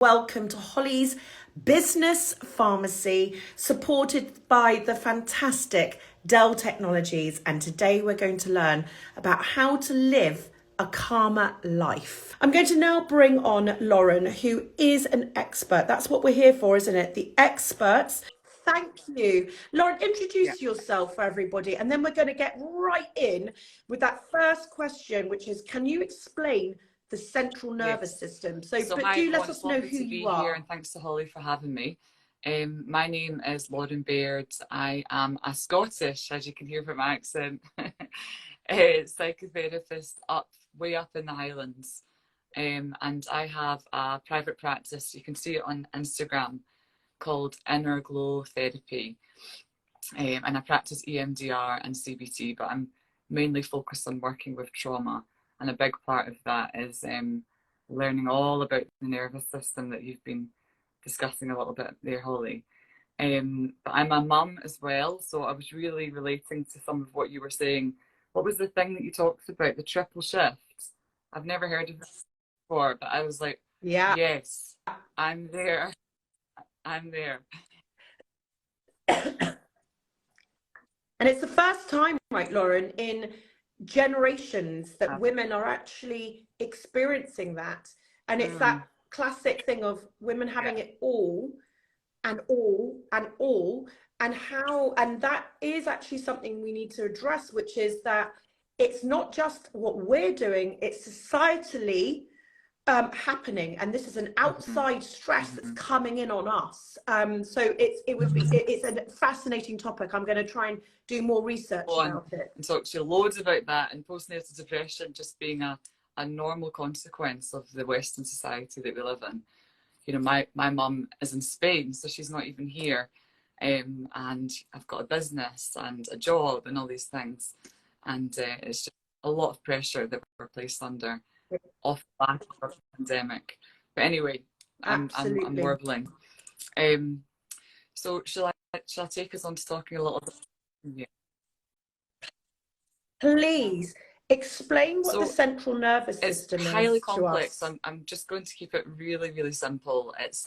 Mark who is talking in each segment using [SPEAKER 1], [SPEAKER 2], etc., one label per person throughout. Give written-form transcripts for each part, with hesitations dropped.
[SPEAKER 1] Welcome to Holly's Business Pharmacy, supported by the fantastic Dell Technologies. And today we're going to learn about how to live a calmer life. I'm going to now bring on Lauren, who is an expert. That's what we're here for, isn't it? The experts. Thank you. Lauren, introduce yourself for everybody, and then we're going to get right in with that first question, which is, can you explain the central nervous system? So but
[SPEAKER 2] hi,
[SPEAKER 1] do let
[SPEAKER 2] everyone.
[SPEAKER 1] us know who you are.
[SPEAKER 2] Here, and thanks to Holly for having me. My name is Lauren Baird. I am a Scottish, as you can hear from my accent, psychotherapist way up in the Highlands. And I have a private practice. You can see it on Instagram, called Inner Glow Therapy. And I practice EMDR and CBT, but I'm mainly focused on working with trauma. And a big part of that is learning all about the nervous system that you've been discussing a little bit there, Holly. But I'm a mum as well, so I was really relating to some of what you were saying. What was the thing that you talked about, the triple shift? I've never heard of this before, but I was like,
[SPEAKER 1] Yeah.
[SPEAKER 2] yes, I'm there. I'm there.
[SPEAKER 1] And it's the first time, right, Lauren, in generations that women are actually experiencing that. And it's that classic thing of women having it all and all and all, and how, and that is actually something we need to address, which is that it's not just what we're doing, it's societally happening, and this is an outside stress that's coming in on us. So it's a fascinating topic. I'm going to try and do more research about it
[SPEAKER 2] and talk to you loads about that, and postnatal depression just being a normal consequence of the Western society that we live in. You know, my mum is in Spain, so she's not even here, and I've got a business and a job and all these things, and it's just a lot of pressure that we're placed under off the back of the pandemic. But anyway, I'm warbling. So shall I take us on to talking a little bit? Yeah.
[SPEAKER 1] Please explain what the central nervous system is.
[SPEAKER 2] It's highly complex. I'm just going to keep it really, really simple. It's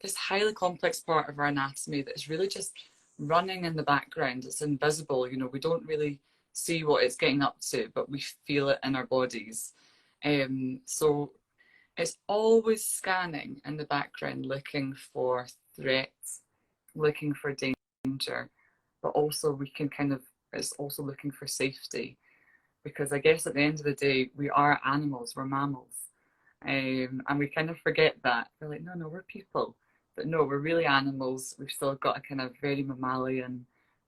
[SPEAKER 2] this highly complex part of our anatomy that is really just running in the background. It's invisible. You know, we don't really see what it's getting up to, but we feel it in our bodies. So it's always scanning in the background, looking for threats, looking for danger, but also we can it's also looking for safety, because I guess at the end of the day, we are animals, we're mammals. And we kind of forget that. We're like, no, we're people. But no, we're really animals. We've still got a kind of very mammalian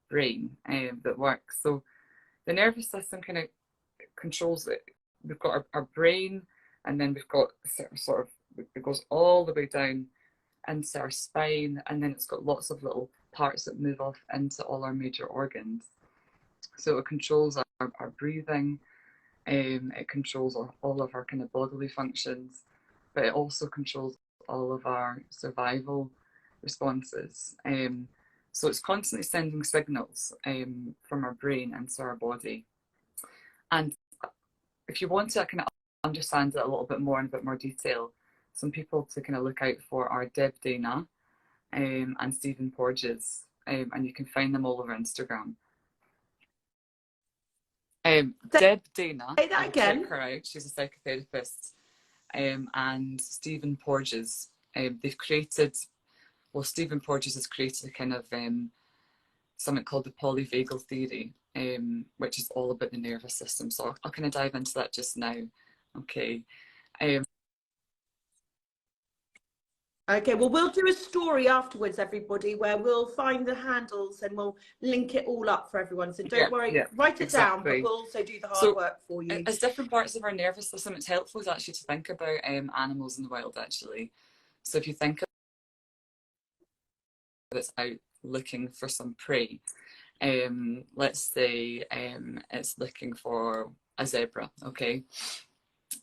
[SPEAKER 2] brain that works. So the nervous system kind of controls it. We've got our brain, and then we've got sort of, it goes all the way down into our spine, and then it's got lots of little parts that move off into all our major organs. So it controls our breathing, it controls all of our kind of bodily functions, but it also controls all of our survival responses. So it's constantly sending signals from our brain into our body. And if you want to kind of understand it a little bit more in a bit more detail, some people to kind of look out for are Deb Dana and Stephen Porges, and you can find them all over Instagram. Deb Dana,
[SPEAKER 1] say that again.
[SPEAKER 2] check her out. She's a psychotherapist. And Stephen Porges, they've created, well, Stephen Porges has created a kind of something called the polyvagal theory, which is all about the nervous system. So I'll kind of dive into that just now. Okay.
[SPEAKER 1] Okay, well, we'll do a story afterwards, everybody, where we'll find the handles and we'll link it all up for everyone. So don't worry, write it down, but we'll also do the hard work for you.
[SPEAKER 2] As different parts of our nervous system, it's helpful actually to think about animals in the wild, actually. So if you think of it's out looking for some prey, let's say it's looking for a zebra, okay?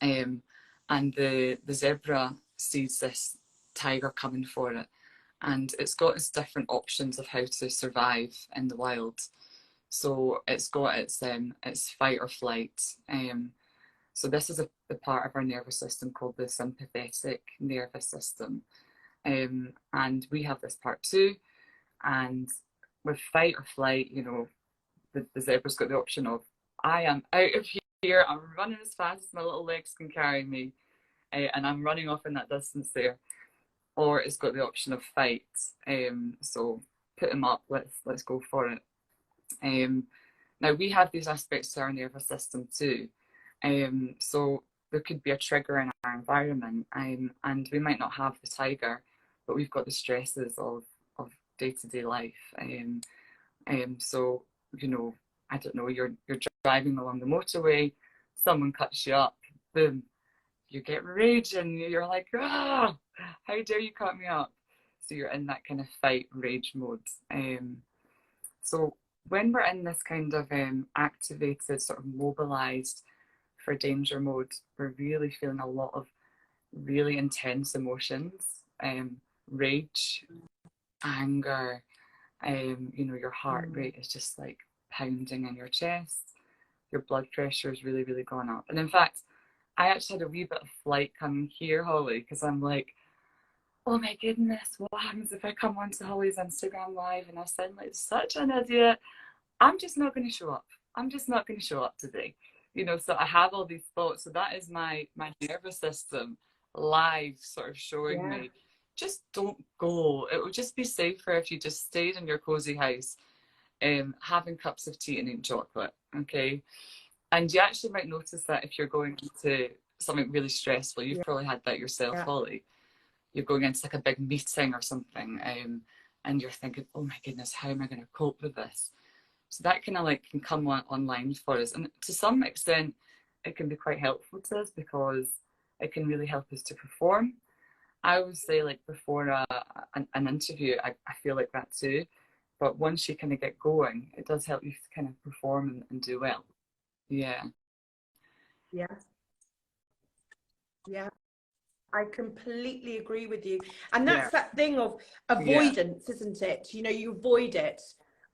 [SPEAKER 2] And the zebra sees this tiger coming for it, and it's got its different options of how to survive in the wild. So it's got its fight or flight, So this is the part of our nervous system called the sympathetic nervous system. And we have this part too. And with fight or flight, you know, the zebra's got the option of, I am out of here, I'm running as fast as my little legs can carry me, and I'm running off in that distance there. Or it's got the option of fight. So put them up, let's go for it. Now we have these aspects to our nervous system too. So there could be a trigger in our environment, and we might not have the tiger, but we've got the stresses of day-to-day life. So, you know, I don't know, you're driving along the motorway, someone cuts you up, boom, you get raging, you're like, ah, how dare you cut me up? So you're in that kind of fight rage mode. So when we're in this kind of activated, sort of mobilized for danger mode, we're really feeling a lot of really intense emotions, rage, anger, you know, your heart rate is just like pounding in your chest, your blood pressure is really, really gone up. And in fact, I actually had a wee bit of flight coming here, Holly, because I'm like, oh my goodness, what happens if I come onto Holly's Instagram live and I sound like such an idiot? I'm just not going to show up. I'm just not going to show up today. You know, so I have all these thoughts. So that is my nervous system live sort of showing me, just don't go. It would just be safer if you just stayed in your cozy house, having cups of tea and eating chocolate, okay? And you actually might notice that if you're going into something really stressful, you've probably had that yourself, Holly. You're going into like a big meeting or something, and you're thinking, oh my goodness, how am I going to cope with this? So that kind of like can come online for us. And to some extent, it can be quite helpful to us because it can really help us to perform. I always say, like, before an interview, I feel like that too. But once you kind of get going, it does help you to kind of perform and do well. Yeah.
[SPEAKER 1] Yeah. Yeah. I completely agree with you. And that's that thing of avoidance, isn't it? You know, you avoid it.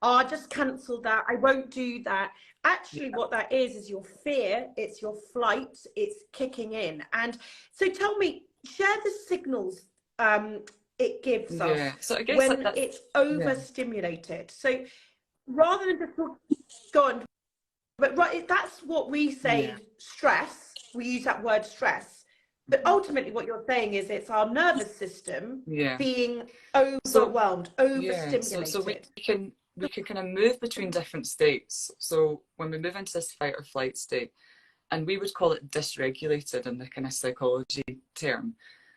[SPEAKER 1] Oh, I'll just cancel that. I won't do that. Actually, what that is your fear. It's your flight. It's kicking in. And so tell me, share the signals it gives us
[SPEAKER 2] So I guess
[SPEAKER 1] when it's overstimulated. So rather than just go on, but that's what we say, stress. We use that word stress. But ultimately what you're saying is it's our nervous system being overwhelmed, overstimulated.
[SPEAKER 2] So we can kind of move between different states. So when we move into this fight or flight state, and we would call it dysregulated in the kind of psychology term,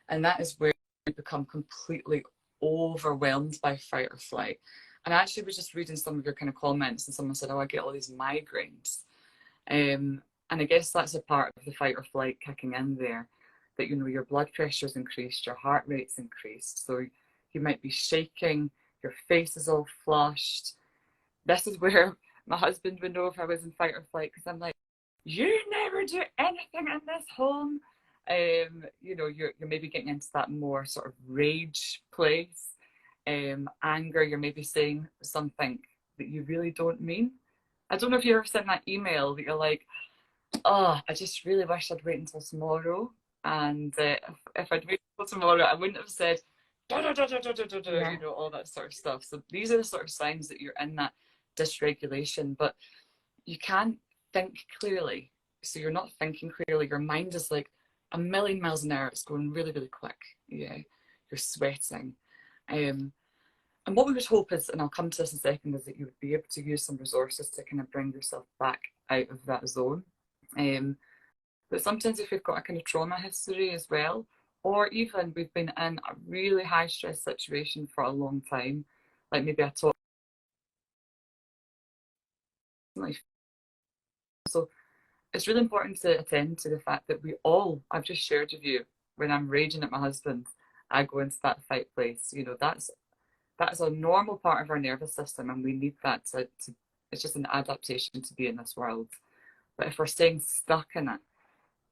[SPEAKER 2] and that is where we become completely overwhelmed by fight or flight. And I actually was just reading some of your kind of comments, and someone said, oh, I get all these migraines. And I guess that's a part of the fight or flight kicking in there, that, you know, your blood pressure's increased, your heart rate's increased. So you might be shaking, your face is all flushed. This is where my husband would know if I was in fight or flight, because I'm like, you never do anything in this home. You know, you're maybe getting into that more sort of rage place. Anger, you're maybe saying something that you really don't mean. I don't know if you ever sent that email that you're like, oh, I just really wish I'd wait until tomorrow. And if I'd waited until tomorrow, I wouldn't have said, you know, all that sort of stuff. So these are the sort of signs that you're in that dysregulation, but you can't think clearly. So you're not thinking clearly. Your mind is like a million miles an hour. It's going really, really quick. Yeah, you're sweating. And what we would hope is, and I'll come to this in a second, is that you would be able to use some resources to kind of bring yourself back out of that zone. But sometimes if we've got a kind of trauma history as well, or even we've been in a really high stress situation for a long time, like maybe a top life. So it's really important to attend to the fact that I've just shared with you, when I'm raging at my husband, I go into that fight place. You know, that's a normal part of our nervous system, and we need that to it's just an adaptation to be in this world. But if we're staying stuck in it,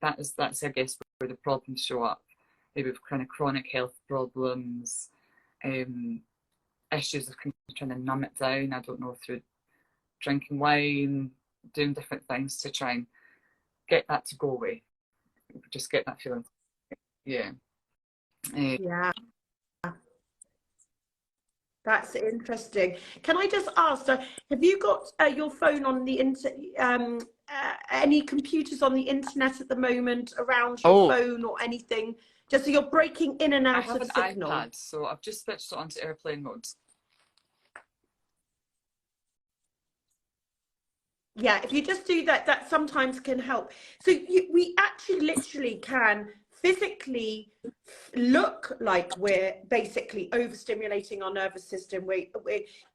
[SPEAKER 2] that's I guess where the problems show up. Maybe with kind of chronic health problems, issues of kind of trying to numb it down. I don't know, through drinking wine, doing different things to try and get that to go away. Just get that feeling. Yeah.
[SPEAKER 1] Yeah. That's interesting. Can I just ask, have you got your phone on the any computers on the internet at the moment around your
[SPEAKER 2] Oh,
[SPEAKER 1] phone or anything? Just so you're breaking in and
[SPEAKER 2] I
[SPEAKER 1] out
[SPEAKER 2] have
[SPEAKER 1] of
[SPEAKER 2] an
[SPEAKER 1] signal.
[SPEAKER 2] iPad, so I've just switched it onto airplane mode.
[SPEAKER 1] Yeah, if you just do that, that sometimes can help. So we actually literally can physically look like we're basically overstimulating our nervous system.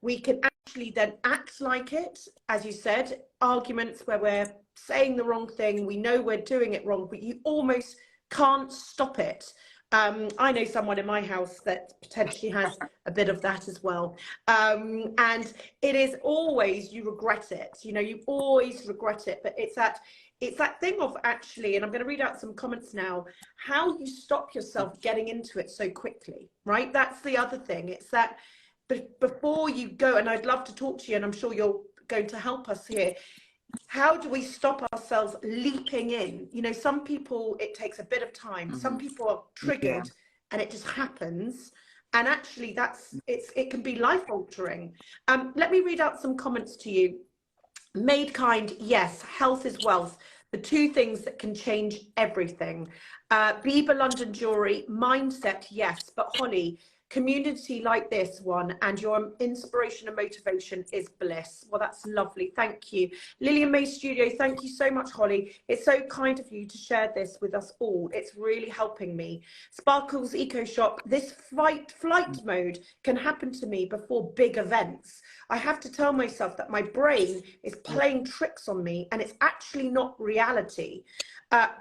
[SPEAKER 1] We can actually then act like it, as you said, arguments where we're saying the wrong thing, we know we're doing it wrong, but you almost can't stop it. I know someone in my house that potentially has a bit of that as well. And it is always, you regret it, you know, you always regret it, but it's that thing of actually, and I'm going to read out some comments now, how you stop yourself getting into it so quickly, right? That's the other thing. It's that before you go, and I'd love to talk to you, and I'm sure you're going to help us here. How do we stop ourselves leaping in? You know, some people, it takes a bit of time. Some people are triggered and it just happens. And actually it can be life altering. Let me read out some comments to you. Made kind, yes. Health is wealth. The two things that can change everything. Bieber London Jewelry, mindset, yes. But Holly, community like this one and your inspiration and motivation is bliss. Well, that's lovely. Thank you. Lillian May Studio, thank you so much, Holly. It's so kind of you to share this with us all. It's really helping me. Sparkles Eco Shop, this flight mode can happen to me before big events. I have to tell myself that my brain is playing tricks on me and it's actually not reality.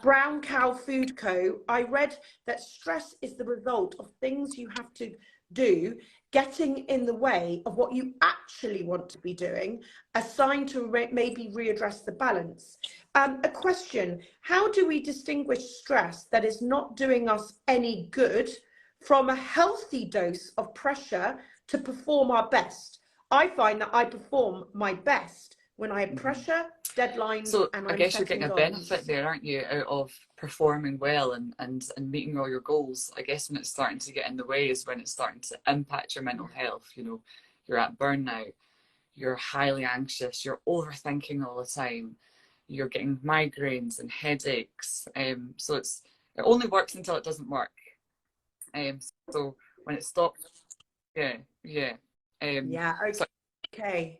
[SPEAKER 1] Brown Cow Food Co. I read that stress is the result of things you have to do getting in the way of what you actually want to be doing, a sign to maybe readdress the balance. A question, how do we distinguish stress that is not doing us any good from a healthy dose of pressure to perform our best? I find that I perform my best when I have pressure, deadlines,
[SPEAKER 2] so
[SPEAKER 1] and
[SPEAKER 2] I
[SPEAKER 1] I'm
[SPEAKER 2] guess you're
[SPEAKER 1] setting
[SPEAKER 2] getting a
[SPEAKER 1] goals.
[SPEAKER 2] benefit there, aren't you, out of performing well and meeting all your goals. I guess when it's starting to get in the way is when it's starting to impact your mental health. You know, you're at burnout, you're highly anxious, you're overthinking all the time, you're getting migraines and headaches. So it only works until it doesn't work. So when it stops, yeah.
[SPEAKER 1] Yeah,
[SPEAKER 2] So
[SPEAKER 1] okay.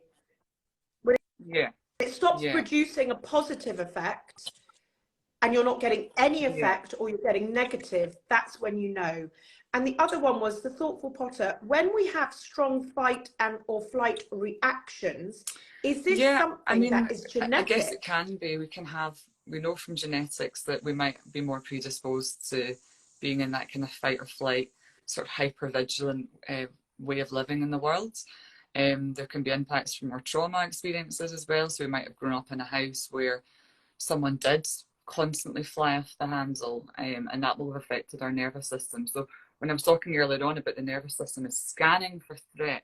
[SPEAKER 2] yeah,
[SPEAKER 1] It stops
[SPEAKER 2] yeah,
[SPEAKER 1] producing a positive effect and you're not getting any
[SPEAKER 2] yeah.
[SPEAKER 1] effect or you're getting negative, that's when you know. And the other one was the Thoughtful Potter. When we have strong fight and or flight reactions, is this something that is
[SPEAKER 2] I guess it
[SPEAKER 1] genetic?
[SPEAKER 2] can be. We know from genetics that we might be more predisposed to being in that kind of fight or flight, sort of hyper-vigilant way of living in the world. There can be impacts from our trauma experiences as well. So we might have grown up in a house where someone did constantly fly off the handle, and that will have affected our nervous system. So when I was talking earlier on about the nervous system is scanning for threat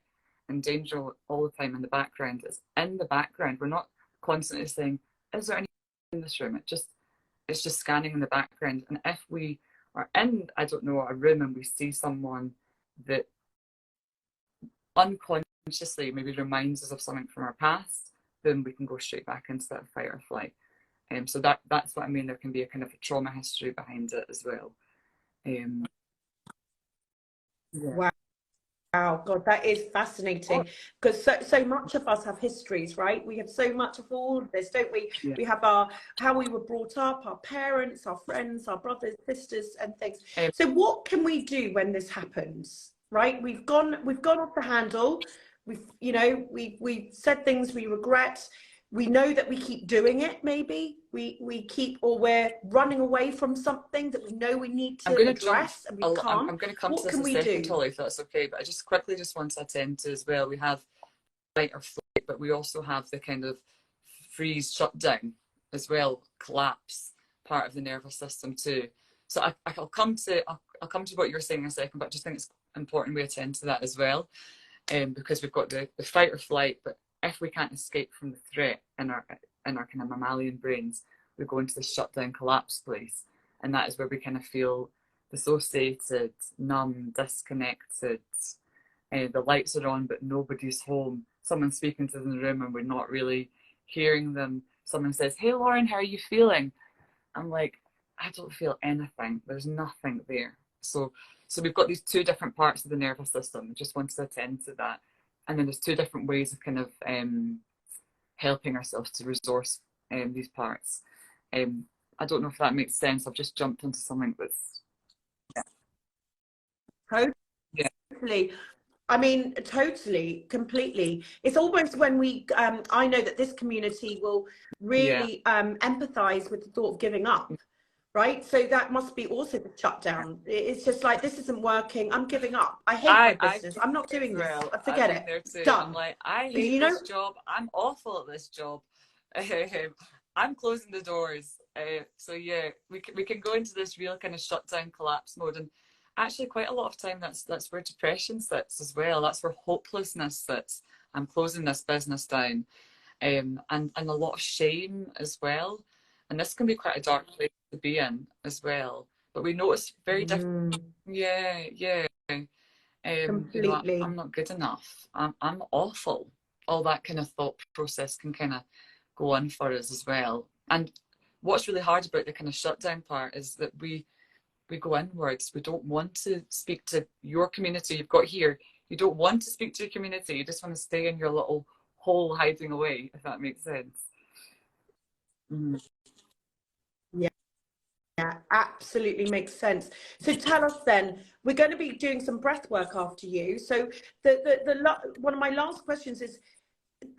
[SPEAKER 2] and danger all the time in the background, it's in the background. We're not constantly saying, is there anything in this room? It's just scanning in the background. And if we are in, I don't know, a room and we see someone that unconsciously maybe reminds us of something from our past, then we can go straight back into that fight or flight. So that's what I mean. There can be a kind of a trauma history behind it as well. Yeah.
[SPEAKER 1] Wow. Wow, God, that is fascinating because so much of us have histories, right? We have so much of all of this, don't we?
[SPEAKER 2] Yeah.
[SPEAKER 1] We have our how we were brought up, our parents, our friends, our brothers, sisters, and things. So what can we do when this happens? Right? We've gone off the handle. We've said things we regret. We know that we keep doing it, maybe. We keep, or we're running away from something that we know we need to address and we can't.
[SPEAKER 2] I'm going to come
[SPEAKER 1] What
[SPEAKER 2] to this
[SPEAKER 1] can
[SPEAKER 2] in a
[SPEAKER 1] we
[SPEAKER 2] second,
[SPEAKER 1] do?
[SPEAKER 2] Holly, if that's okay. But I just quickly want to attend to as well. We have fight or flight, but we also have the kind of freeze, shutdown as well, collapse part of the nervous system too. So I'll come to what you were saying in a second, but I just think it's important we attend to that as well, because we've got the fight or flight, but if we can't escape from the threat in our kind of mammalian brains, we go into the shutdown collapse place. And that is where we kind of feel dissociated, numb, disconnected. The lights are on, but nobody's home. Someone's speaking to them in the room and we're not really hearing them. Someone says, "Hey, Lauren, how are you feeling?" I'm like, I don't feel anything. There's nothing there. So we've got these two different parts of the nervous system. I just wanted to attend to that. And then there's two different ways of kind of helping ourselves to resource these parts. I don't know if that makes sense. I've just jumped into something that's...
[SPEAKER 1] Yeah. Totally. I mean, totally, completely. It's almost when we, I know that this community will really empathize with the thought of giving up, right? So that must be also the shutdown. It's just like, this isn't working. I'm giving up. I hate my business. I'm not doing this. Forget it. Done.
[SPEAKER 2] I'm like, I hate this job. I'm awful at this job. I'm closing the doors. So yeah, we can go into this real kind of shutdown collapse mode. And actually quite a lot of time that's where depression sits as well. That's where hopelessness sits. I'm closing this business down. And a lot of shame as well. And this can be quite a dark place to be in as well. But we notice very different. Yeah.
[SPEAKER 1] Completely.
[SPEAKER 2] You know, I'm not good enough. I'm awful. All that kind of thought process can kind of go on for us as well. And what's really hard about the kind of shutdown part is that we go inwards. We don't want to speak to your community you've got here. You don't want to speak to your community. You just want to stay in your little hole hiding away, if that makes sense.
[SPEAKER 1] Yeah, absolutely makes sense. So tell us then, we're going to be doing some breath work after you. So one of my last questions is,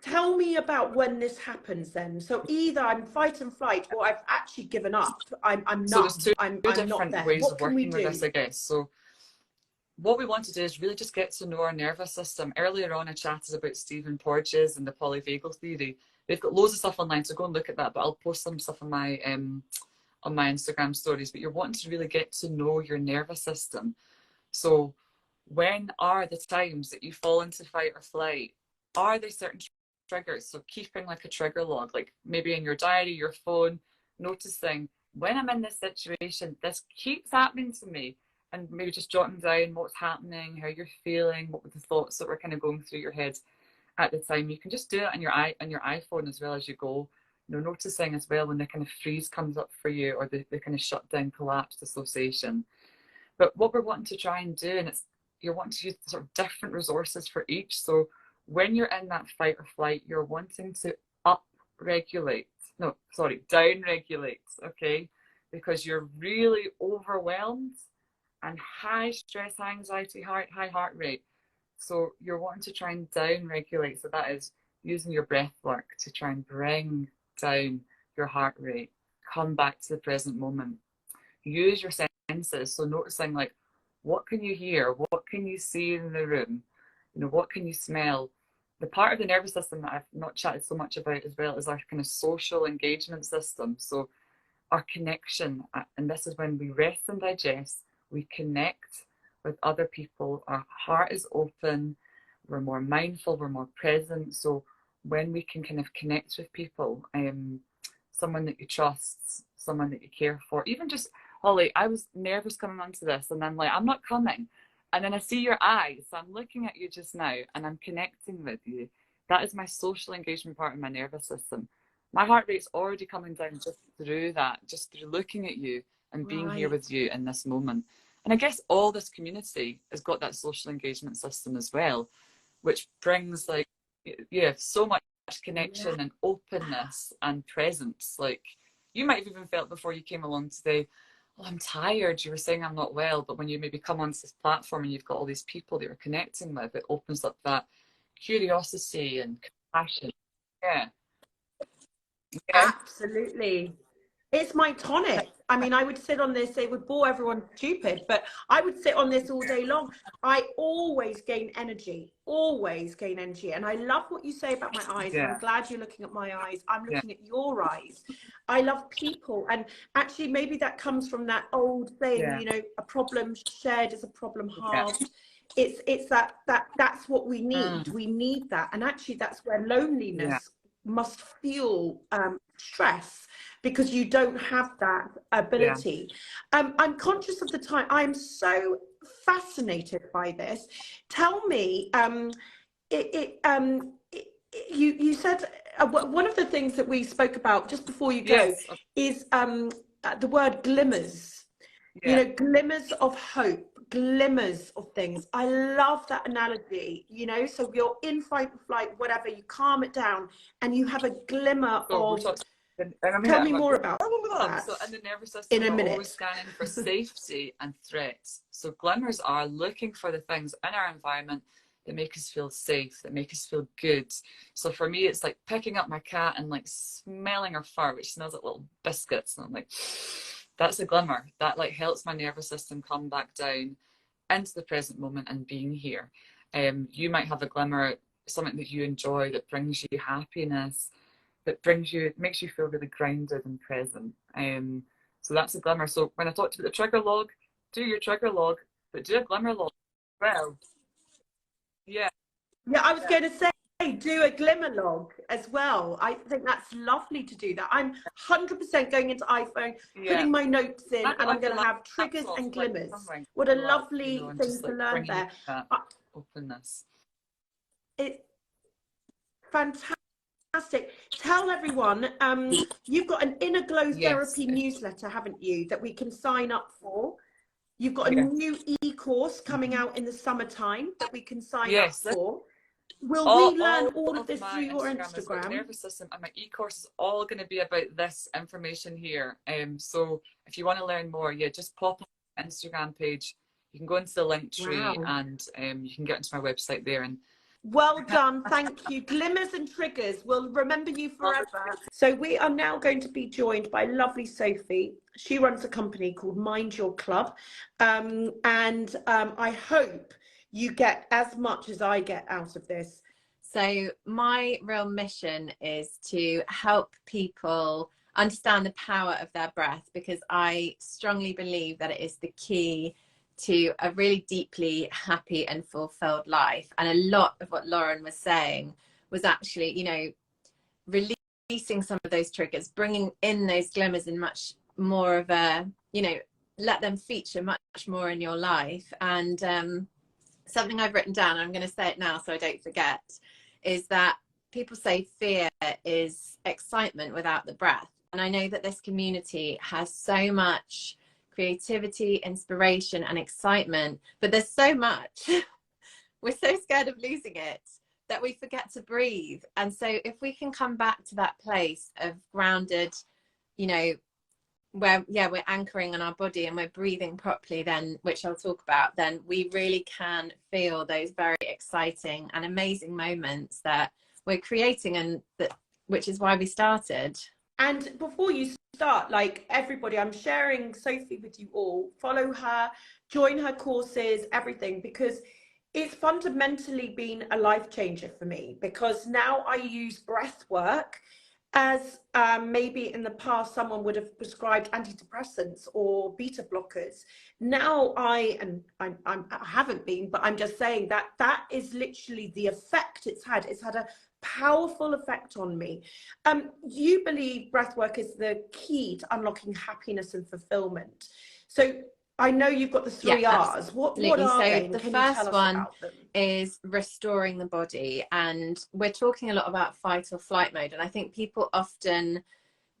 [SPEAKER 1] tell me about when this happens then. So either I'm fight and flight, or I've actually given up. I'm not.
[SPEAKER 2] So there's two
[SPEAKER 1] I'm
[SPEAKER 2] different
[SPEAKER 1] not there.
[SPEAKER 2] ways
[SPEAKER 1] what
[SPEAKER 2] of
[SPEAKER 1] can
[SPEAKER 2] working
[SPEAKER 1] we do?
[SPEAKER 2] with this, I guess. So what we want to do is really just get to know our nervous system. Earlier on, I chatted about Stephen Porges and the polyvagal theory. They've got loads of stuff online, so go and look at that. But I'll post some stuff on my Instagram stories. But you're wanting to really get to know your nervous system. So when are the times that you fall into fight or flight? Are there certain triggers? So keeping like a trigger log, like maybe in your diary, your phone, noticing when I'm in this situation, this keeps happening to me, and maybe just jotting down what's happening, how you're feeling, what were the thoughts that were kind of going through your head at the time. You can just do it on your iPhone as well as you go. You know, noticing as well when the kind of freeze comes up for you, or the kind of shutdown collapse dissociation. But what we're wanting to try and do, and you're wanting to use sort of different resources for each. So when you're in that fight or flight, you're wanting to down regulate, okay? Because you're really overwhelmed and high stress, high anxiety, high heart rate. So you're wanting to try and down regulate. So that is using your breath work to try and bring down your heart rate, come back to the present moment. Use your senses. So noticing, like, what can you hear? What can you see in the room? You know, what can you smell? The part of the nervous system that I've not chatted so much about as well is our kind of social engagement system. So our connection, and this is when we rest and digest, we connect with other people. Our heart is open. We're more mindful. We're more present. So when we can kind of connect with people, someone that you trust, someone that you care for, even just, Holly, I was nervous coming onto this, and I'm like, I'm not coming. And then I see your eyes, so I'm looking at you just now, and I'm connecting with you. That is my social engagement part of my nervous system. My heart rate's already coming down just through that, just through looking at you and being here with you in this moment. And I guess all this community has got that social engagement system as well, which brings, like, so much connection and openness and presence. Like, you might have even felt before you came along today, oh, I'm tired. You were saying I'm not well, but when you maybe come onto this platform and you've got all these people that you're connecting with, it opens up that curiosity and compassion. Yeah.
[SPEAKER 1] Absolutely. It's my tonic. I mean, I would sit on this, it would bore everyone stupid, but I would sit on this all day long. I always gain energy. And I love what you say about my eyes.
[SPEAKER 2] Yeah.
[SPEAKER 1] I'm glad you're looking at my eyes. I'm looking at your eyes. I love people. And actually, maybe that comes from that old saying, you know, a problem shared is a problem halved. It's that's what we need. We need that. And actually, that's where loneliness must fuel stress, because you don't have that ability. I'm conscious of the time. I'm so fascinated by this. Tell me, you said one of the things that we spoke about just before you go is the word glimmers. You know, glimmers of hope, glimmers of things. I love that analogy. You know, so you're in fight or flight, whatever, you calm it down and you have a glimmer of. Tell me more about that.
[SPEAKER 2] So in the nervous system, we're always scanning for safety and threats. So glimmers are looking for the things in our environment that make us feel safe, that make us feel good. So for me, it's like picking up my cat and like smelling her fur, which smells like little biscuits. And I'm like, that's a glimmer. That like helps my nervous system come back down into the present moment and being here. You might have a glimmer, something that you enjoy that brings you happiness, that makes you feel really grounded and present. So that's a glimmer. So when I talked about the trigger log, do your trigger log, but do a glimmer log as well. Yeah,
[SPEAKER 1] I was going to say, do a glimmer log as well. I think that's lovely to do that. I'm 100% going into iPhone, putting my notes in, and I'm going to have triggers and glimmers. What a lovely thing to learn there.
[SPEAKER 2] Openness.
[SPEAKER 1] It's fantastic. Tell everyone, you've got an Inner Glow Therapy newsletter, haven't you, that we can sign up for? You've got a new e-course coming out in the summertime that we can sign up for. Will we learn all of this through your Instagram?
[SPEAKER 2] Nervous system and my e-course is all going to be about this information here. So if you want to learn more, just pop on my Instagram page. You can go into the link tree and you can get into my website there. And
[SPEAKER 1] well done, thank you. Glimmers and triggers, we'll remember you forever. So we are now going to be joined by lovely Sophie. She runs a company called Mind Your Club, and I hope you get as much as I get out of this.
[SPEAKER 3] So my real mission is to help people understand the power of their breath, because I strongly believe that it is the key to a really deeply happy and fulfilled life. And a lot of what Lauren was saying was actually, you know, releasing some of those triggers, bringing in those glimmers in much more of a, you know, let them feature much more in your life. And something I've written down, I'm going to say it now so I don't forget, is that people say fear is excitement without the breath. And I know that this community has so much creativity, inspiration, and excitement, but there's so much. We're so scared of losing it that we forget to breathe. And so if we can come back to that place of grounded, you know, where we're anchoring on our body and we're breathing properly, then, which I'll talk about, then we really can feel those very exciting and amazing moments that we're creating, and which is why we started.
[SPEAKER 1] And before you start, like everybody, I'm sharing Sophie with you all. Follow her, join her courses, everything, because it's fundamentally been a life changer for me, because now I use breath work as maybe in the past someone would have prescribed antidepressants or beta blockers. Now I haven't been, but I'm just saying that is literally the effect it's had. It's had a powerful effect on me. You believe breathwork is the key to unlocking happiness and fulfillment. So I know you've got the three R's. What are they?
[SPEAKER 3] The first one is restoring the body. And we're talking a lot about fight or flight mode. And I think people often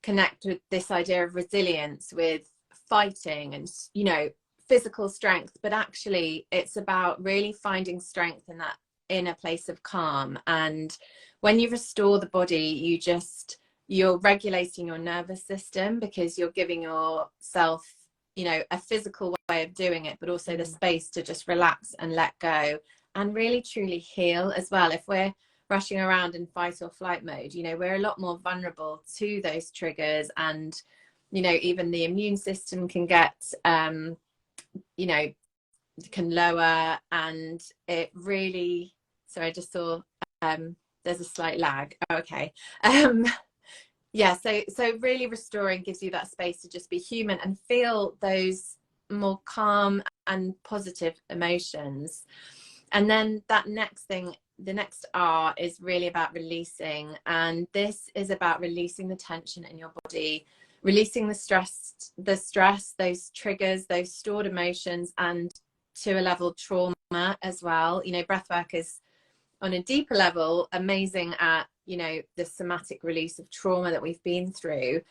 [SPEAKER 3] connect with this idea of resilience with fighting and, you know, physical strength. But actually, it's about really finding strength in that inner place of calm. And when you restore the body, you're regulating your nervous system, because you're giving yourself, you know, a physical way of doing it, but also the space to just relax and let go and really truly heal as well. If we're rushing around in fight or flight mode, you know, we're a lot more vulnerable to those triggers, and, you know, even the immune system can get, you know, can lower, and it really, sorry, I just saw, there's a slight lag. Okay. So really restoring gives you that space to just be human and feel those more calm and positive emotions. And then that next thing, the next R, is really about releasing. And this is about releasing the tension in your body, releasing the stress, those triggers, those stored emotions, and to a level trauma as well. You know, breathwork is on a deeper level amazing at, you know, the somatic release of trauma that we've been through.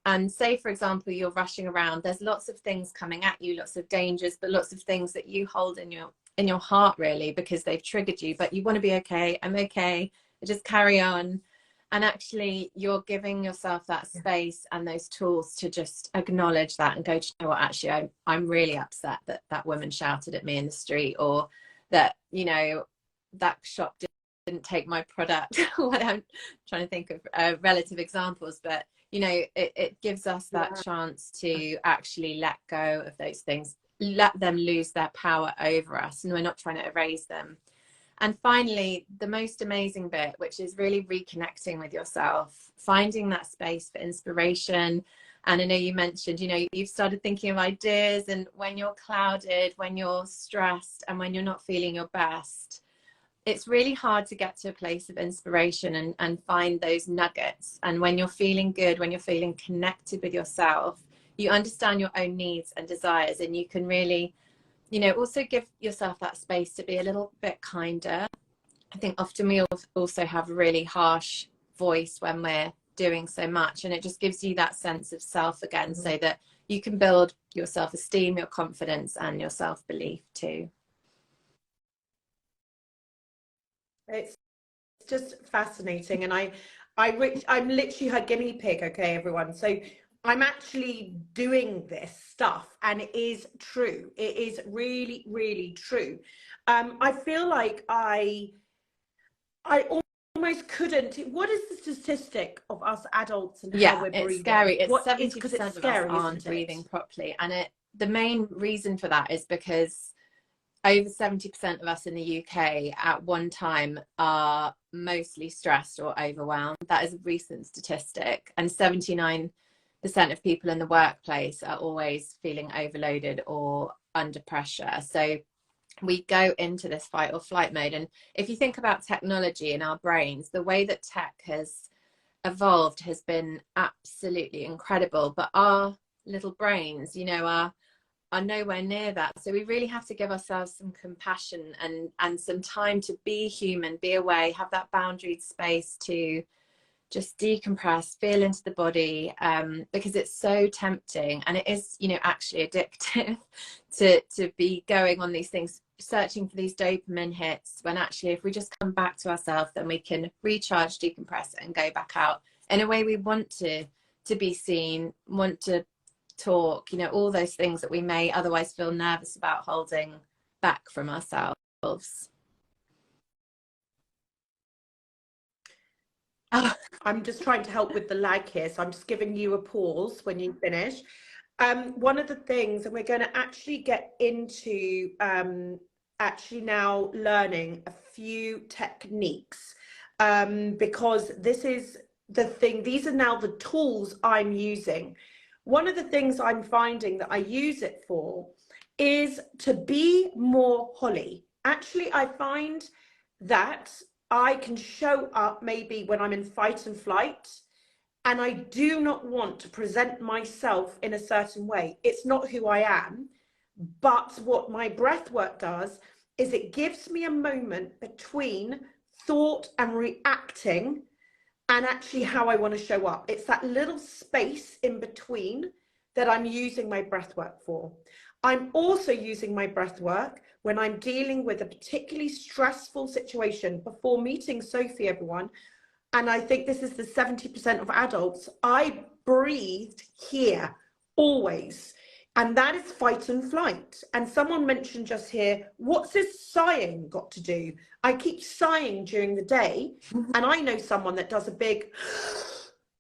[SPEAKER 3] And say, for example, you're rushing around, there's lots of things coming at you, lots of dangers, but lots of things that you hold in your heart, really, because they've triggered you, but you want to be okay. I'm okay. Just carry on. And actually you're giving yourself that space and those tools to just acknowledge that and go, you know what, actually I'm really upset that that woman shouted at me in the street, or that, you know, that shop didn't take my product. What I'm trying to think of relative examples, but you know, it gives us that chance to actually let go of those things, let them lose their power over us, and we're not trying to erase them. And finally, the most amazing bit, which is really reconnecting with yourself, finding that space for inspiration. And I know you mentioned, you know, you've started thinking of ideas, and when you're clouded, when you're stressed, and when you're not feeling your best, it's really hard to get to a place of inspiration and find those nuggets. And when you're feeling good, when you're feeling connected with yourself, you understand your own needs and desires, and you can really, you know, also give yourself that space to be a little bit kinder. I think often we also have a really harsh voice when we're doing so much, and it just gives you that sense of self again, so that you can build your self-esteem, your confidence, and your self-belief too.
[SPEAKER 1] It's just fascinating, and I'm literally her guinea pig, okay, everyone. So I'm actually doing this stuff, and it is true. It is really, really true. I feel like I almost couldn't. What is the statistic of us adults and how we're breathing?
[SPEAKER 3] It's scary. It's 70%
[SPEAKER 1] it's
[SPEAKER 3] of
[SPEAKER 1] scary,
[SPEAKER 3] us aren't breathing properly, and the main reason for that is because over 70% of us in the UK at one time are mostly stressed or overwhelmed. That is a recent statistic. And 79% of people in the workplace are always feeling overloaded or under pressure. So we go into this fight or flight mode. And if you think about technology in our brains, the way that tech has evolved has been absolutely incredible. But our little brains, you know, are nowhere near that. So we really have to give ourselves some compassion and some time to be human, be away, have that boundaried space to just decompress, feel into the body, because it's so tempting, and it is, you know, actually addictive to be going on these things, searching for these dopamine hits, when actually if we just come back to ourselves, then we can recharge, decompress, and go back out in a way we want to be seen, want to talk, you know, all those things that we may otherwise feel nervous about holding back from ourselves.
[SPEAKER 1] I'm just trying to help with the lag here, so I'm just giving you a pause when you finish. One of the things, and we're going to actually get into actually now learning a few techniques, because this is the thing, these are now the tools I'm using. One of the things I'm finding that I use it for is to be more Holly. Actually, I find that I can show up maybe when I'm in fight and flight, and I do not want to present myself in a certain way. It's not who I am. But what my breath work does is it gives me a moment between thought and reacting, and actually how I want to show up. It's that little space in between that I'm using my breath work for. I'm also using my breath work when I'm dealing with a particularly stressful situation. Before meeting Sophie, everyone, and I think this is the 70% of adults, I breathed here always. And that is fight and flight. And someone mentioned just here, what's this sighing got to do? I keep sighing during the day, and I know someone that does a big,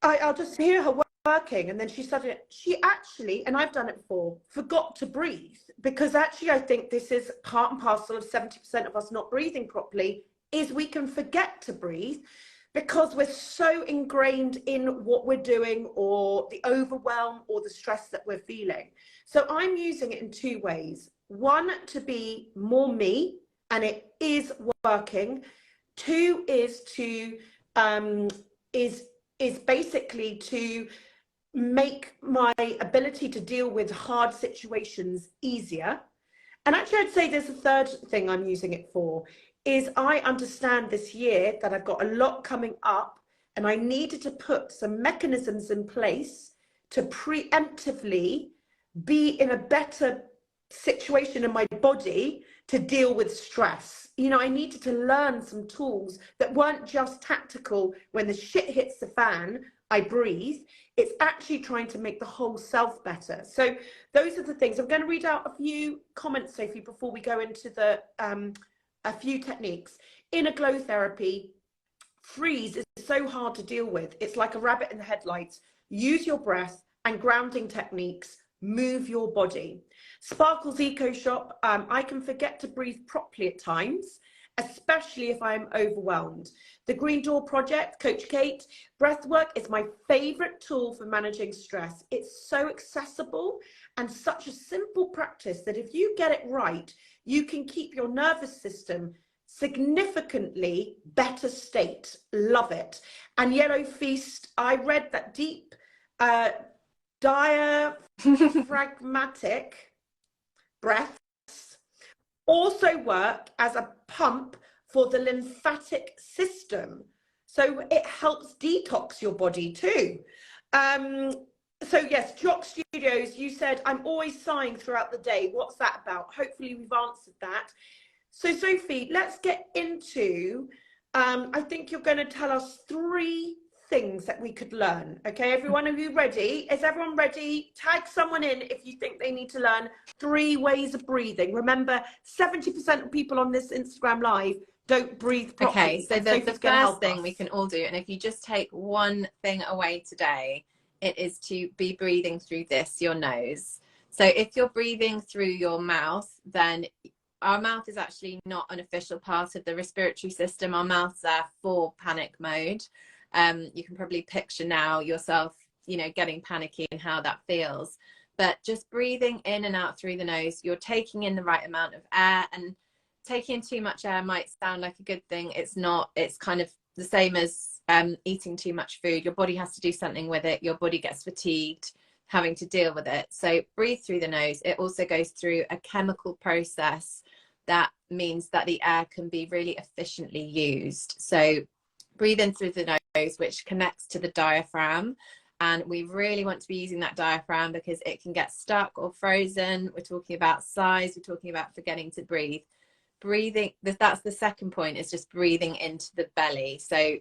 [SPEAKER 1] I'll just hear her working, and then she actually, and I've done it before, forgot to breathe, because actually I think this is part and parcel of 70% of us not breathing properly, is we can forget to breathe because we're so ingrained in what we're doing, or the overwhelm or the stress that we're feeling. So I'm using it in two ways. One, to be more me, and it is working. Two is to is basically to make my ability to deal with hard situations easier. And actually, I'd say there's a third thing I'm using it for, is I understand this year that I've got a lot coming up and I needed to put some mechanisms in place to preemptively be in a better situation in my body to deal with stress. You know, I needed to learn some tools that weren't just tactical. When the shit hits the fan, I breathe. It's actually trying to make the whole self better. So those are the things. I'm going to read out a few comments, Sophie, before we go into the a few techniques. Inner glow therapy. Freeze is so hard to deal with. It's like a rabbit in the headlights. Use your breath and grounding techniques. Move your body. Sparkles Eco Shop. I can forget to breathe properly at times, especially if I'm overwhelmed. The Green Door Project, Coach Kate. Breathwork is my favorite tool for managing stress. It's so accessible and such a simple practice that if you get it right, you can keep your nervous system significantly better state. Love it. And Yellow Feast, I read that deep diaphragmatic breaths also work as a pump for the lymphatic system. So it helps detox your body too. So yes, Jock Studios, you said, I'm always sighing throughout the day. What's that about? Hopefully we've answered that. So Sophie, let's get into, I think you're going to tell us 3 things that we could learn. Okay, everyone, are you ready? Is everyone ready? Tag someone in if you think they need to learn 3 ways of breathing. Remember, 70% of people on this Instagram live don't breathe properly.
[SPEAKER 3] Okay, so the first thing we can all do, and if you just take one thing away today, it is to be breathing through your nose. So if you're breathing through your mouth, then our mouth is actually not an official part of the respiratory system. Our mouth's there for panic mode. You can probably picture now yourself, you know, getting panicky and how that feels. But just breathing in and out through the nose, you're taking in the right amount of air, and taking in too much air might sound like a good thing. It's not. It's kind of the same as eating too much food. Your body has to do something with it. Your body gets fatigued having to deal with it. So breathe through the nose. It also goes through a chemical process that means that the air can be really efficiently used. So breathe in through the nose, which connects to the diaphragm. And we really want to be using that diaphragm because it can get stuck or frozen. We're talking about sighs. We're talking about forgetting to breathe. Breathing, that's the second point, is just breathing into the belly. So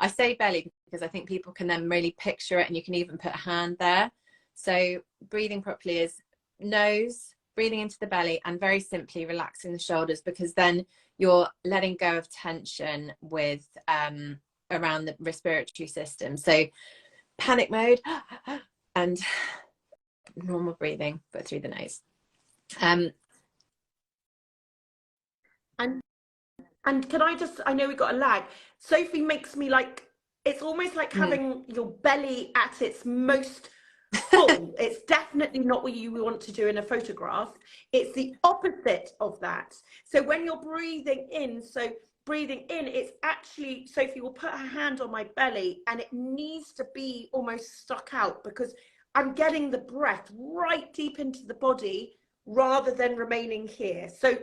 [SPEAKER 3] I say belly because I think people can then really picture it, and you can even put a hand there. So breathing properly is nose, breathing into the belly, and very simply relaxing the shoulders, because then you're letting go of tension with around the respiratory system. So panic mode and normal breathing, but through the nose.
[SPEAKER 1] And can I just, I know we've got a lag. Sophie makes me like, it's almost like having your belly at its most full. It's definitely not what you want to do in a photograph. It's the opposite of that. So when you're breathing in, it's actually, Sophie will put her hand on my belly, and it needs to be almost stuck out, because I'm getting the breath right deep into the body rather than remaining here. So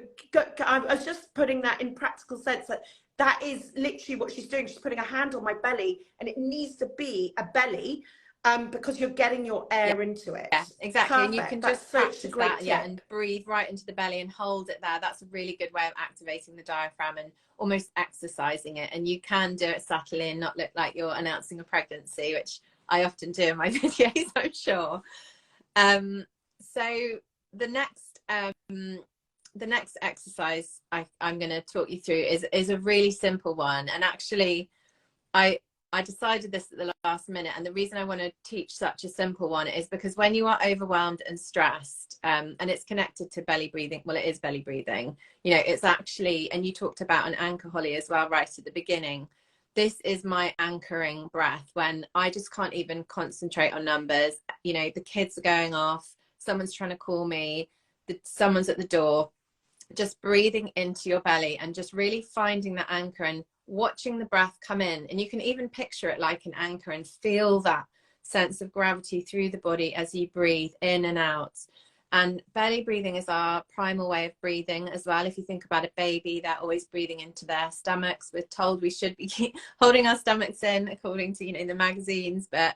[SPEAKER 1] I was just putting that in practical sense, that is literally what she's doing. She's putting a hand on my belly, and it needs to be a belly, because you're getting your air into it.
[SPEAKER 3] Yeah, exactly.
[SPEAKER 1] Perfect.
[SPEAKER 3] And you can
[SPEAKER 1] That's
[SPEAKER 3] just practice that,
[SPEAKER 1] tip.
[SPEAKER 3] and breathe right into the belly and hold it there. That's a really good way of activating the diaphragm and almost exercising it. And you can do it subtly and not look like you're announcing a pregnancy, which I often do in my videos, I'm sure. So the next exercise I'm going to talk you through is a really simple one. And actually, I decided this at the last minute, and the reason I want to teach such a simple one is because when you are overwhelmed and stressed, and it's connected to belly breathing, well, it is belly breathing, you know, it's actually, and you talked about an anchor, Holly, as well, right at the beginning. This is my anchoring breath when I just can't even concentrate on numbers. You know, the kids are going off, someone's trying to call me, someone's at the door. Just breathing into your belly and just really finding that anchor and watching the breath come in. And you can even picture it like an anchor and feel that sense of gravity through the body as you breathe in and out. And belly breathing is our primal way of breathing as well. If you think about a baby, they're always breathing into their stomachs. We're told we should be holding our stomachs in, according to, the magazines, but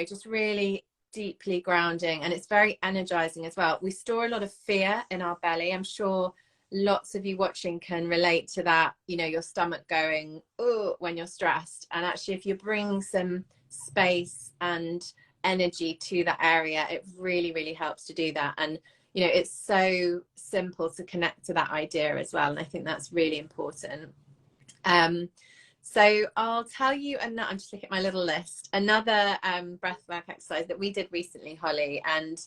[SPEAKER 3] just really deeply grounding, and it's very energizing as well. We store a lot of fear in our belly. I'm sure lots of you watching can relate to that, your stomach going, oh, when you're stressed. And actually, if you bring some space and energy to that area, it really, really helps to do that. And it's so simple to connect to that idea as well, and I think that's really important. So I'll tell you, and I'm just looking at my little list, another breathwork exercise that we did recently, Holly, and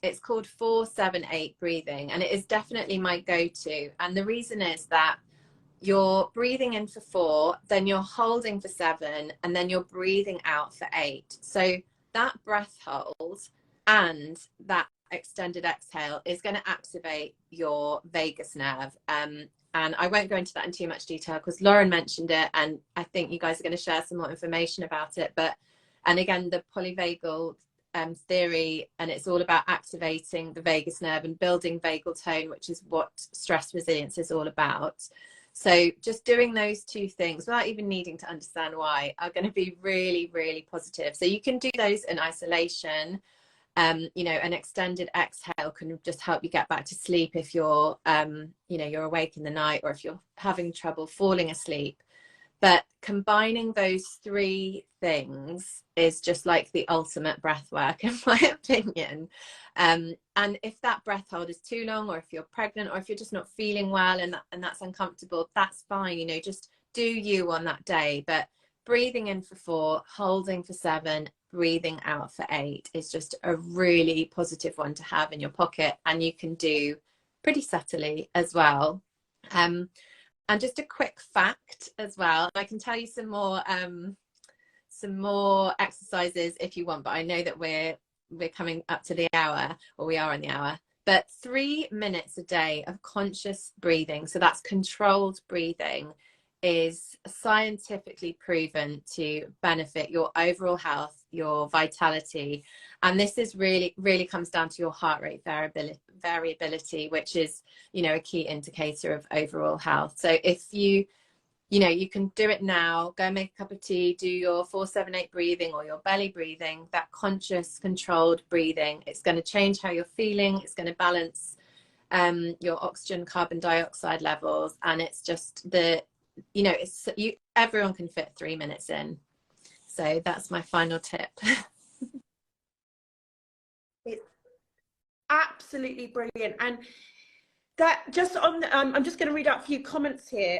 [SPEAKER 3] it's called 4-7-8 breathing, and it is definitely my go-to. And the reason is that you're breathing in for 4, then you're holding for 7, and then you're breathing out for 8. So that breath hold and that extended exhale is going to activate your vagus nerve. And I won't go into that in too much detail because Lauren mentioned it, and I think you guys are going to share some more information about it. And again, the polyvagal theory, and it's all about activating the vagus nerve and building vagal tone, which is what stress resilience is all about. So just doing those 2 things without even needing to understand why are going to be really, really positive. So you can do those in isolation. An extended exhale can just help you get back to sleep if you're, you're awake in the night, or if you're having trouble falling asleep. But combining those 3 things is just like the ultimate breath work, in my opinion. And if that breath hold is too long, or if you're pregnant, or if you're just not feeling well and that's uncomfortable, that's fine. Just do you on that day. But breathing in for 4, holding for 7, breathing out for 8 is just a really positive one to have in your pocket, and you can do pretty subtly as well. And just a quick fact as well, I can tell you some more exercises if you want, but I know that we're coming up to the hour, or we are in the hour. But 3 minutes a day of conscious breathing, so that's controlled breathing, is scientifically proven to benefit your overall health, your vitality. And this is really comes down to your heart rate variability, which is, a key indicator of overall health. So if you can do it now, go make a cup of tea, do your 4-7-8 breathing or your belly breathing, that conscious controlled breathing. It's going to change how you're feeling. It's going to balance your oxygen, carbon dioxide levels. And it's just everyone can fit 3 minutes in. So that's my final tip.
[SPEAKER 1] It's absolutely brilliant. And that just on, I'm just going to read out a few comments here.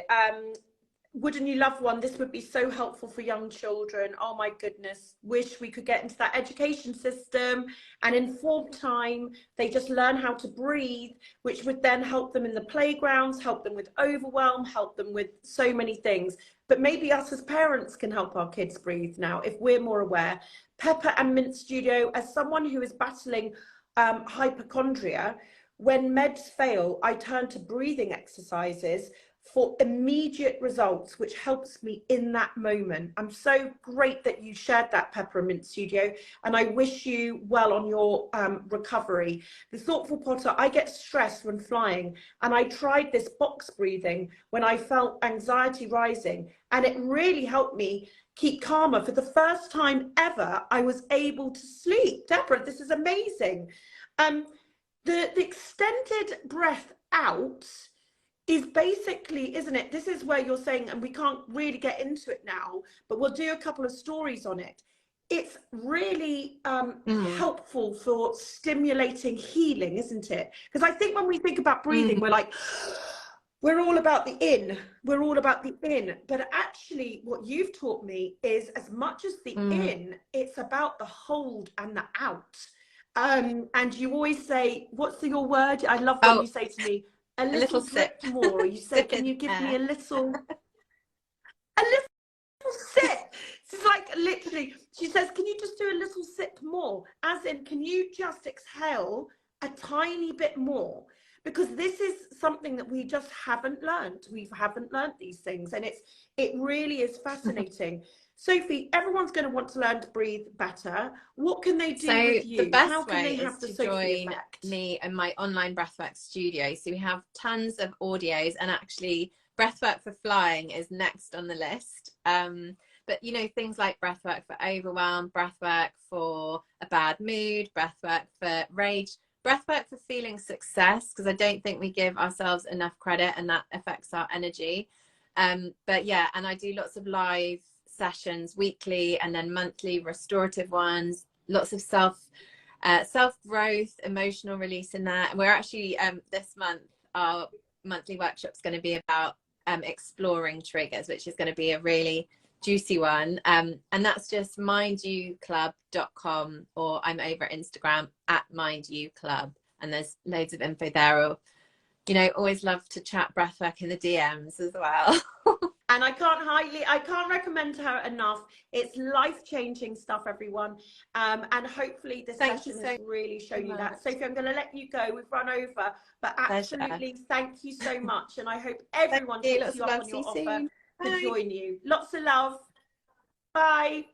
[SPEAKER 1] Wouldn't you love one? This would be so helpful for young children. Oh my goodness. Wish we could get into that education system and inform time. They just learn how to breathe, which would then help them in the playgrounds, help them with overwhelm, help them with so many things. But maybe us as parents can help our kids breathe now if we're more aware. Pepper and Mint Studio, as someone who is battling hypochondria, when meds fail, I turn to breathing exercises for immediate results, which helps me in that moment. I'm so great that you shared that, Peppermint Studio, and I wish you well on your recovery. The Thoughtful Potter, I get stressed when flying, and I tried this box breathing when I felt anxiety rising, and it really helped me keep calmer. For the first time ever, I was able to sleep. Deborah, this is amazing. The extended breath out is basically, isn't it? This is where you're saying, and we can't really get into it now, but we'll do a couple of stories on it. It's really helpful for stimulating healing, isn't it? Because I think when we think about breathing, we're all about the in. We're all about the in. But actually, what you've taught me is as much as the in, it's about the hold and the out. And you always say, what's your word? I love when you say to me, a little sip more. You say, can you give me a little sip? It's like literally, she says, can you just do a little sip more? As in, can you just exhale a tiny bit more? Because this is something that we just haven't learned. We haven't learned these things, and it really is fascinating. Sophie, everyone's going to want to learn to breathe better. What can they do
[SPEAKER 3] So
[SPEAKER 1] with you?
[SPEAKER 3] the best
[SPEAKER 1] How can
[SPEAKER 3] way
[SPEAKER 1] they have
[SPEAKER 3] is
[SPEAKER 1] the
[SPEAKER 3] to
[SPEAKER 1] Sophie
[SPEAKER 3] join
[SPEAKER 1] effect?
[SPEAKER 3] me in my online breathwork studio. So we have tons of audios, and actually breathwork for flying is next on the list. But you know, things like breathwork for overwhelm, breathwork for a bad mood, breathwork for rage, breathwork for feeling success, because I don't think we give ourselves enough credit, and that affects our energy. But yeah, and I do lots of live sessions weekly and then monthly restorative ones, lots of self growth, emotional release in that. And we're actually this month, our monthly workshop's going to be about exploring triggers, which is going to be a really juicy one. And that's just mindyouclub.com, or I'm over Instagram at mindyouclub, and there's loads of info there. Or, you know, always love to chat breathwork in the DMs as well.
[SPEAKER 1] And I can't recommend her enough. It's life-changing stuff, everyone. And hopefully this session has really shown you that. Sophie, I'm going to let you go. We've run over, but absolutely thank you so much. And I hope everyone takes you up on your offer to join you. Lots of love. Bye.